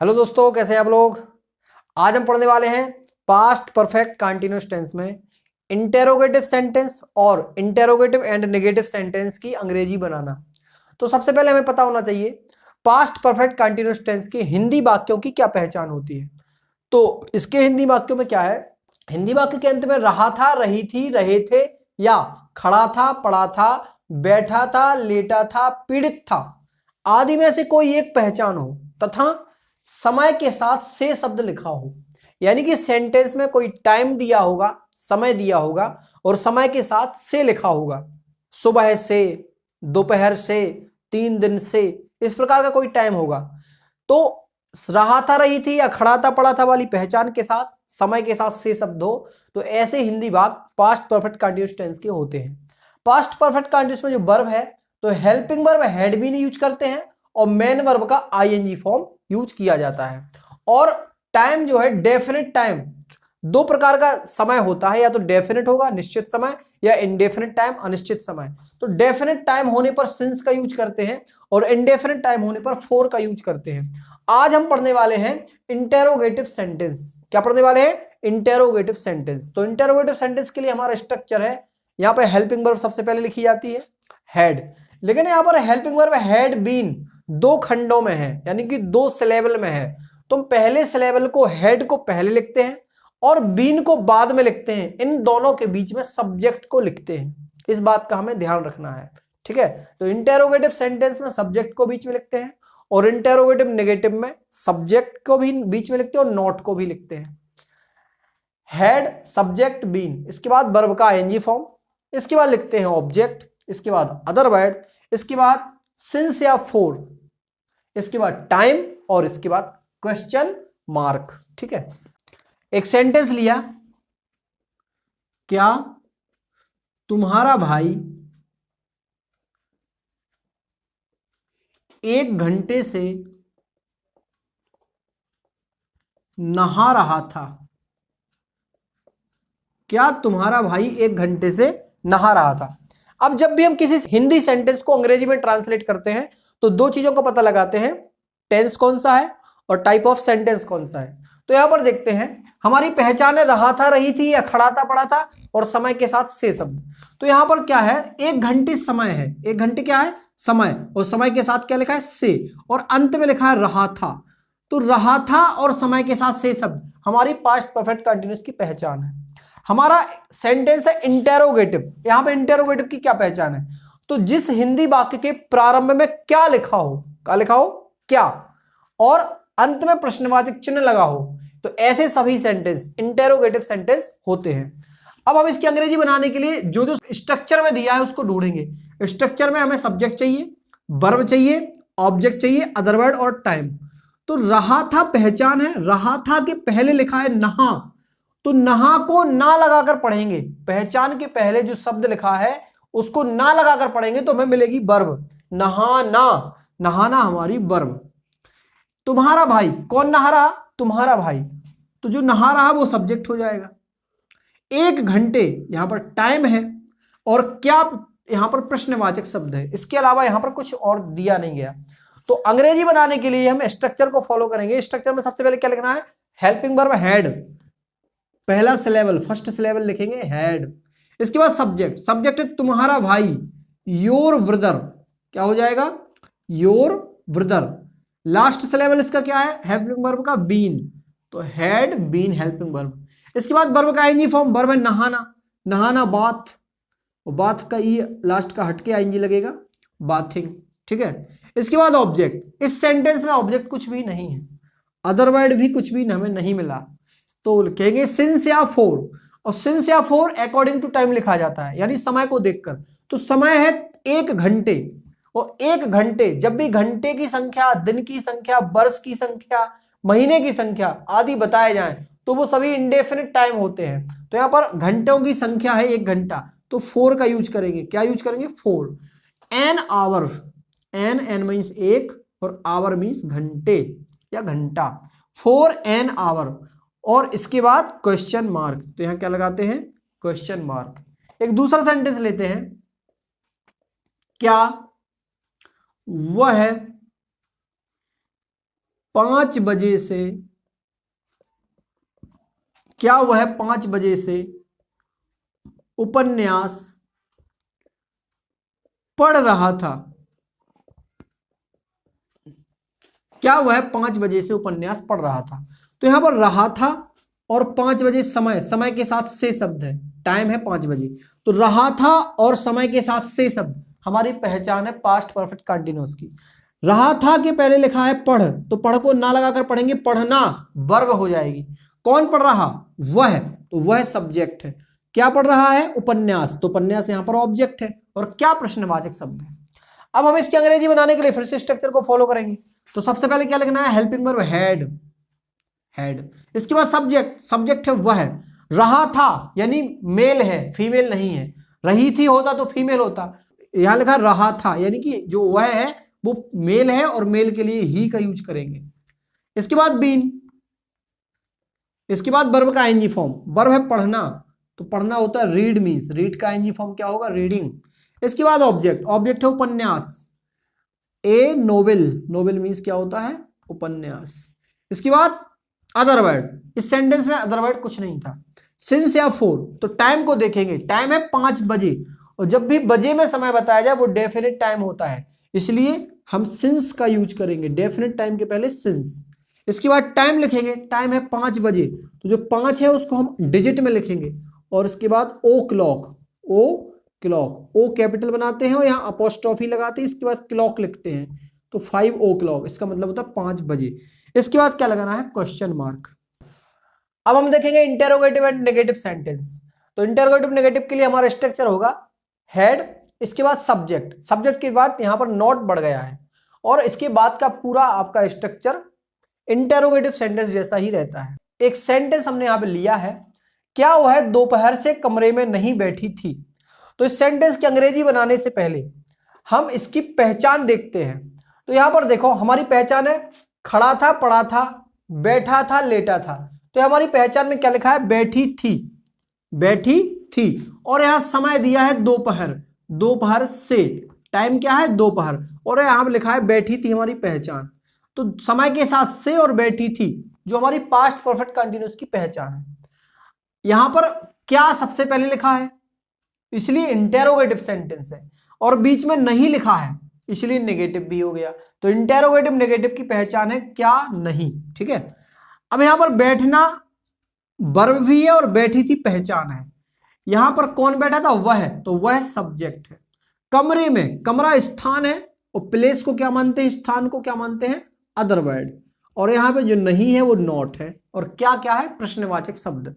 Hello दोस्तों, कैसे हैं आप लोग। आज हम पढ़ने वाले हैं पास्ट परफेक्ट कंटीन्यूअस टेंस में इंटेरोगेटिव सेंटेंस और इंटेरोगेटिव एंड नेगेटिव सेंटेंस की अंग्रेजी बनाना। तो सबसे पहले हमें पता होना चाहिए पास्ट परफेक्ट कंटीन्यूअस टेंस के हिंदी वाक्यों की क्या पहचान होती है। तो इसके हिंदी वाक्यों में क्या है, हिंदी वाक्य के अंत में रहा था, रही थी, रहे थे या खड़ा था, पड़ा था, बैठा था, लेटा था, पीड़ित था आदि में से कोई एक पहचान हो तथा समय के साथ से शब्द लिखा हो। यानी कि सेंटेंस में कोई टाइम दिया होगा, समय दिया होगा और समय के साथ से लिखा होगा। सुबह से, दोपहर से, 3 दिन से, इस प्रकार का कोई टाइम होगा। तो रहा था, रही थी या खड़ा था, पड़ा था वाली पहचान के साथ समय के साथ से शब्द हो तो ऐसे हिंदी वाक्य पास्ट परफेक्ट कंटीन्यूअस टेंस के होते हैं। पास्ट परफेक्ट कंटीन्यूअस में जो वर्ब है तो helping verb had been use करते हैं और मेन वर्ब का आईएनजी फॉर्म यूज किया जाता है। और टाइम जो है डेफिनेट टाइम, दो प्रकार का समय होता है, या तो डेफिनेट होगा निश्चित समय या इंडेफिनेट टाइम अनिश्चित समय। तो डेफिनेट टाइम होने पर सिंस का यूज करते हैं और इंडेफिनेट टाइम होने पर फॉर का यूज करते हैं। आज हम पढ़ने वाले हैं इंटेरोगेटिव सेंटेंस। क्या पढ़ने वाले हैं? Interrogative sentence. तो इंटेरोगेटिव सेंटेंस के लिए हमारा स्ट्रक्चर है, यहां पर हेल्पिंग वर्ब सबसे पहले लिखी जाती है हैड, लेकिन यहां पर हेल्पिंग वर्ब हैड बीन दो खंडों में है, यानी कि दो सिलेबल में है। तो हम पहले सिलेबल को हेड को पहले लिखते हैं और बीन को बाद में लिखते हैं। इन दोनों के बीच में सब्जेक्ट को लिखते हैं, इस बात का हमें ध्यान रखना है। ठीक है, तो इंटेरोगेटिव सेंटेंस में सब्जेक्ट को बीच में लिखते हैं और इंटेरोगेटिव नेगेटिव में सब्जेक्ट को भी बीच में लिखते हैं और नॉट को भी लिखते हैं। हेड, सब्जेक्ट, बीन, इसके बाद वर्ब का आईएनजी फॉर्म, इसके बाद लिखते हैं ऑब्जेक्ट, इसके बाद अदर वर्ड, इसके बाद सिंस या फोर, इसके बाद टाइम और इसके बाद क्वेश्चन मार्क। ठीक है, एक सेंटेंस लिया, क्या तुम्हारा भाई 1 घंटे से नहा रहा था। क्या तुम्हारा भाई 1 घंटे से नहा रहा था। अब जब भी हम किसी हिंदी सेंटेंस को अंग्रेजी में ट्रांसलेट करते हैं तो दो चीजों का पता लगाते हैं, टेंस कौन सा है और टाइप ऑफ सेंटेंस कौन सा है। तो यहां पर देखते हैं हमारी पहचान है रहा था, रही थी या खड़ा था, पड़ा था और समय के साथ से शब्द। तो यहां पर क्या है, 1 घंटे समय है, 1 घंटे क्या है समय, और समय के साथ क्या लिखा है से, और अंत में लिखा है रहा था। तो रहा था और समय के साथ से शब्द हमारी पास्ट परफेक्ट कंटीन्यूअस की पहचान है। हमारा सेंटेंस है इंटेरोगेटिव, यहां पे इंटेरोगेटिव की क्या पहचान है, तो जिस हिंदी वाक्य के प्रारंभ में क्या लिखा हो, क्या लिखा हो, क्या, और अंत में प्रश्नवाचक चिन्ह लगा हो, तो ऐसे सभी सेंटेंस इंटेरोगेटिव सेंटेंस होते हैं। अब हम इसकी अंग्रेजी बनाने के लिए जो जो स्ट्रक्चर में दिया है उसको ढूंढेंगे। स्ट्रक्चर में हमें सब्जेक्ट चाहिए, वर्ब चाहिए, ऑब्जेक्ट चाहिए, अदर वर्ड और टाइम। तो रहा था पहचान है, रहा था के पहले लिखा है नहा, तो नहा को ना लगाकर पढ़ेंगे, पहचान के पहले जो शब्द लिखा है उसको ना लगाकर पढ़ेंगे तो हमें मिलेगी वर्ब, नहाना, नहाना हमारी वर्ब। तुम्हारा भाई, कौन नहा रहा, तुम्हारा भाई, तो जो नहा रहा वो सब्जेक्ट हो जाएगा। 1 घंटे यहां पर टाइम है और क्या यहां पर प्रश्नवाचक शब्द है, इसके अलावा यहां पर कुछ और दिया नहीं गया। तो अंग्रेजी बनाने के लिए हम स्ट्रक्चर को फॉलो करेंगे। स्ट्रक्चर में सबसे पहले क्या लिखना है, हेल्पिंग वर्ब हैड, पहला सिलेबल फर्स्ट सिलेबल लिखेंगे हैड, इसके बाद सब्जेक्ट, सब्जेक्ट है तुम्हारा भाई, योर ब्रदर, क्या हो जाएगा योर ब्रदर। लास्ट सिलेबल इसका क्या है, हेल्पिंग वर्ब का बीन, तो हैड बीन हेल्पिंग वर्ब। इसके बाद वर्ब का आईएनजी फॉर्म, वर्ब है नहाना, नहाना बाथ, और बाथ का ई लास्ट का हटके आईएनजी लगेगा बाथिंग। ठीक है, इसके बाद ऑब्जेक्ट, इस सेंटेंस में ऑब्जेक्ट कुछ भी नहीं है, अदर वर्ड भी कुछ भी हमें नहीं मिला, तो कहेंगे सिंस या फोर, और सिंस या फोर अकॉर्डिंग टू टाइम लिखा जाता है, यानी समय को देखकर। तो समय है 1 घंटे, और 1 घंटे जब भी घंटे की संख्या, दिन की संख्या, वर्ष की संख्या, महीने की संख्या आदि बताए जाएं तो वो सभी इंडेफिनिट टाइम होते हैं। तो यहां पर घंटों की संख्या है 1 घंटा, तो 4 का यूज करेंगे, क्या यूज करेंगे 4। एन आवर, एन मीन्स 1 और आवर मीन्स घंटे या घंटा, 4 एन आवर, और इसके बाद क्वेश्चन मार्क, तो यहां क्या लगाते हैं क्वेश्चन मार्क। एक दूसरा सेंटेंस लेते हैं, क्या वह 5 बजे से, क्या वह 5 बजे से उपन्यास पढ़ रहा था, क्या वह 5 बजे से उपन्यास पढ़ रहा था। तो यहां पर रहा था और 5 बजे समय, समय के साथ से शब्द है, टाइम है 5 बजे, तो रहा था और समय के साथ से शब्द हमारी पहचान है पास्ट परफेक्ट कंटीन्यूअस की। रहा था के पहले लिखा है पढ़, तो पढ़ को ना लगाकर पढ़ेंगे, पढ़ना वर्ब हो जाएगी। कौन पढ़ रहा, वह, तो वह सब्जेक्ट है। क्या पढ़ रहा है, उपन्यास, तो उपन्यास यहां पर ऑब्जेक्ट है। और क्या प्रश्नवाचक शब्द है। अब हम इसकी अंग्रेजी बनाने के लिए फिर से स्ट्रक्चर को फॉलो करेंगे। तो सबसे पहले क्या लिखना है, हेल्पिंग वर्ब हैड, हैड। इसके बाद सब्जेक्ट, सब्जेक्ट है वह, रहा था यानी मेल है, फीमेल नहीं है। रही थी होता तो फीमेल होता, यहां लिखा रहा था यानी कि जो वह है वो मेल है और मेल के लिए ही का यूज करेंगे। इसके बाद बीन, इसके बाद वर्ब का आईएनजी फॉर्म, वर्ब है पढ़ना, तो पढ़ना होता है रीड, मीन्स रीड का आईएनजी फॉर्म क्या होगा, रीडिंग। इसके बाद ऑब्जेक्ट, ऑब्जेक्ट है उपन्यास, ए नोवेल, नोवेल मीन्स क्या होता है, उपन्यास। इसके बाद अदर वर्ड, इस सेंटेंस में अदर वर्ड कुछ नहीं था। सिंस या फोर, तो टाइम को देखेंगे, टाइम है 5 बजे, और जब भी बजे में समय बताया जाए वो डेफिनेट टाइम होता है, इसलिए हम सिंस का यूज करेंगे, डेफिनेट टाइम के पहले सिंस। इसके बाद टाइम लिखेंगे, टाइम है 5 बजे, तो जो 5 है उसको हम डिजिट में लिखेंगे। और इसके बाद ओ क्लॉक, ओ क्लॉक, ओ कैपिटल बनाते हैं और यहाँ अपोस्ट्रोफी लगाते हैं, इसके बाद क्लॉक लिखते हैं, तो 5 ओ क्लॉक, इसका मतलब होता है 5 बजे। इसके बाद क्या लगाना है, क्वेश्चन मार्क। अब हम देखेंगे इंटेरोगेटिव एंड नेगेटिव सेंटेंस। तो इंटेरोगेटिव नेगेटिव के लिए हमारा स्ट्रक्चर होगा हेड, इसके बाद सब्जेक्ट, सब्जेक्ट के बाद यहां पर नॉट बढ़ गया है, और इसके बाद का पूरा आपका स्ट्रक्चर इंटेरोगेटिव सेंटेंस जैसा ही रहता है। एक सेंटेंस हमने यहां पे लिया है, क्या वह दोपहर से कमरे में नहीं बैठी थी। तो इस सेंटेंस की अंग्रेजी बनाने से पहले हम इसकी पहचान देखते हैं। तो यहां पर देखो हमारी पहचान है, खड़ा था, पड़ा था, बैठा था, लेटा था। तो हमारी पहचान में क्या लिखा है, बैठी थी, बैठी थी, और यहां समय दिया है दोपहर, दोपहर से, टाइम क्या है दोपहर, और यहां पर लिखा है बैठी थी हमारी पहचान। तो समय के साथ से और बैठी थी जो हमारी पास्ट परफेक्ट कंटीन्यूअस की पहचान है। यहां पर क्या सबसे पहले लिखा है, इसलिए इंटेरोगेटिव सेंटेंस है, और बीच में नहीं लिखा है इसलिए नेगेटिव भी हो गया। तो इंटेरोगेटिव नेगेटिव की पहचान है क्या, नहीं, ठीक है। अब यहां पर बैठना वर्ब भी है और बैठी थी पहचान है। यहां पर कौन बैठा था, वह, तो वह सब्जेक्ट है। कमरे में, कमरा स्थान है, और प्लेस को क्या मानते हैं, स्थान को क्या मानते हैं, अदर वर्ड। और यहां पे जो नहीं है वो नॉट है, और क्या क्या है, प्रश्नवाचक शब्द।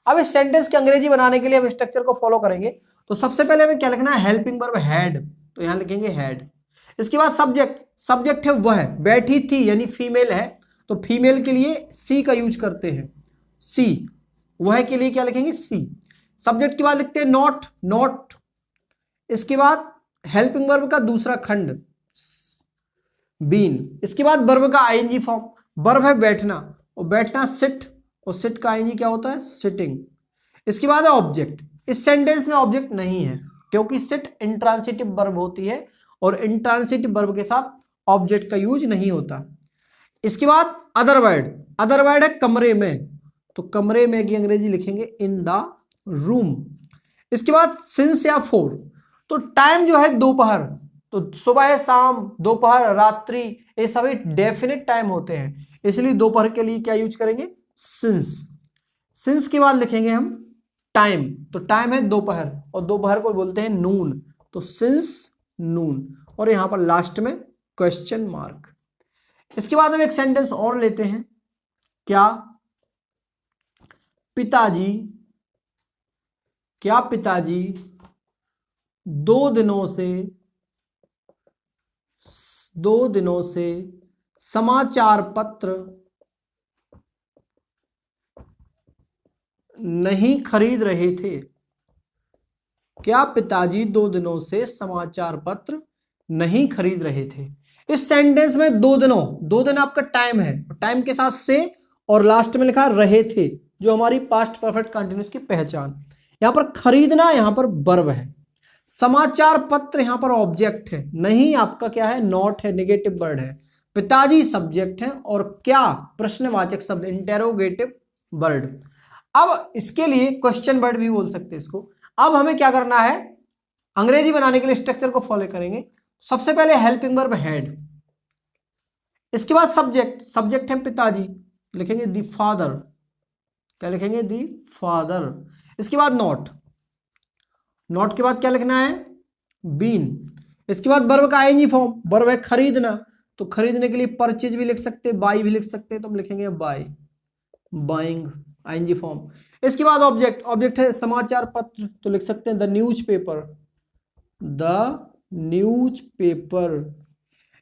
अब इस सेंटेंस की अंग्रेजी बनाने के लिए हम स्ट्रक्चर को फॉलो करेंगे। तो सबसे पहले हमें क्या लिखना है, हेल्पिंग वर्ब हैड, तो यहां लिखेंगे हैड। इसके बाद सब्जेक्ट, सब्जेक्ट है वह, बैठी थी यानी फीमेल है, तो फीमेल के लिए सी का यूज करते हैं, सी, वह के लिए क्या लिखेंगे, सी। सब्जेक्ट के बाद लिखते हैं नॉट, नॉट। इसके बाद हेल्पिंग वर्ब का दूसरा खंड बीन। इसके बाद वर्ब का आईएनजी फॉर्म, वर्ब है बैठना, और बैठना सिट, और सिट का आईएनजी क्या होता है, सिटिंग। इसके बाद है ऑब्जेक्ट, इस सेंटेंस में ऑब्जेक्ट नहीं है क्योंकि सिट इंट्रांसिटिव वर्ब होती है, और इंट्रांसिटिव वर्ब के साथ ऑब्जेक्ट का यूज नहीं होता। इसके बाद अदर वर्ड, अदर वर्ड है कमरे में, तो कमरे में की अंग्रेजी लिखेंगे इन द रूम। इसके बाद सिंस या फोर, तो टाइम जो है दोपहर, तो सुबह, शाम, दोपहर, रात्रि, ये सभी डेफिनेट टाइम होते हैं, इसलिए दोपहर के लिए क्या यूज करेंगे, सिंस। सिंस के बाद लिखेंगे हम टाइम, तो टाइम है दोपहर, और दोपहर को बोलते हैं नून, तो सिंस नून, और यहां पर लास्ट में क्वेश्चन मार्क। इसके बाद हम एक सेंटेंस और लेते हैं, क्या पिताजी, क्या पिताजी 2 दिनों से समाचार पत्र नहीं खरीद रहे थे। क्या पिताजी 2 दिनों से समाचार पत्र नहीं खरीद रहे थे। इस सेंटेंस में 2 दिनों, 2 दिन आपका टाइम है, टाइम के साथ से, और लास्ट में लिखा रहे थे जो हमारी पास्ट परफेक्ट कंटीन्यूअस की पहचान। यहां पर खरीदना यहां पर वर्ब है, समाचार पत्र यहां पर ऑब्जेक्ट है, नहीं आपका क्या है, नॉट है, नेगेटिव वर्ड है, पिताजी सब्जेक्ट है और क्या प्रश्नवाचक शब्द, इंटेरोगेटिव वर्ड। अब इसके लिए क्वेश्चन वर्ड भी बोल सकते हैं इसको। अब हमें क्या करना है, अंग्रेजी बनाने के लिए स्ट्रक्चर को फॉलो करेंगे। सबसे पहले हेल्पिंग वर्ब हेड, इसके बाद सब्जेक्ट, सब्जेक्ट है पिताजी, लिखेंगे दी फादर, क्या लिखेंगे, दी फादर। इसके बाद नॉट, नॉट के बाद क्या लिखना है, बीन। इसके बाद वर्ब का आईएनजी फॉर्म, वर्ब है खरीदना, तो खरीदने के लिए परचेज भी लिख सकते हैं, बाई भी लिख सकते हैं, तो हम लिखेंगे बाई, बाइंग, आईएनजी फॉर्म। इसके बाद ऑब्जेक्ट, ऑब्जेक्ट है समाचार पत्र, तो लिख सकते हैं the news paper, the news paper.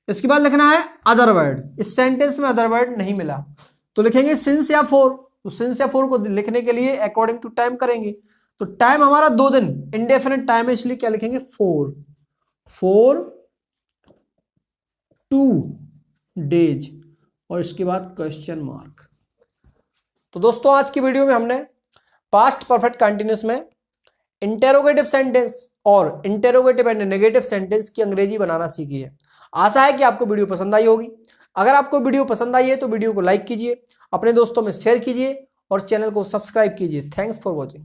इसके बाद लिखना है अदर वर्ड, इस सेंटेंस में अदर वर्ड नहीं मिला तो लिखेंगे सिंस या फोर, तो सिंस या फोर को लिखने के लिए अकॉर्डिंग टू टाइम करेंगे, तो टाइम हमारा 2 दिन, इंडेफिनिट टाइम है, इसलिए क्या लिखेंगे, 4 2 डेज, और इसके बाद क्वेश्चन मार्क। तो दोस्तों आज की वीडियो में हमने पास्ट परफेक्ट कंटिन्यूअस में इंटेरोगेटिव सेंटेंस और इंटेरोगेटिव एंड नेगेटिव सेंटेंस की अंग्रेजी बनाना सीखी है। आशा है कि आपको वीडियो पसंद आई होगी। अगर आपको वीडियो पसंद आई है तो वीडियो को लाइक कीजिए, अपने दोस्तों में शेयर कीजिए और चैनल को सब्सक्राइब कीजिए। Thanks for watching.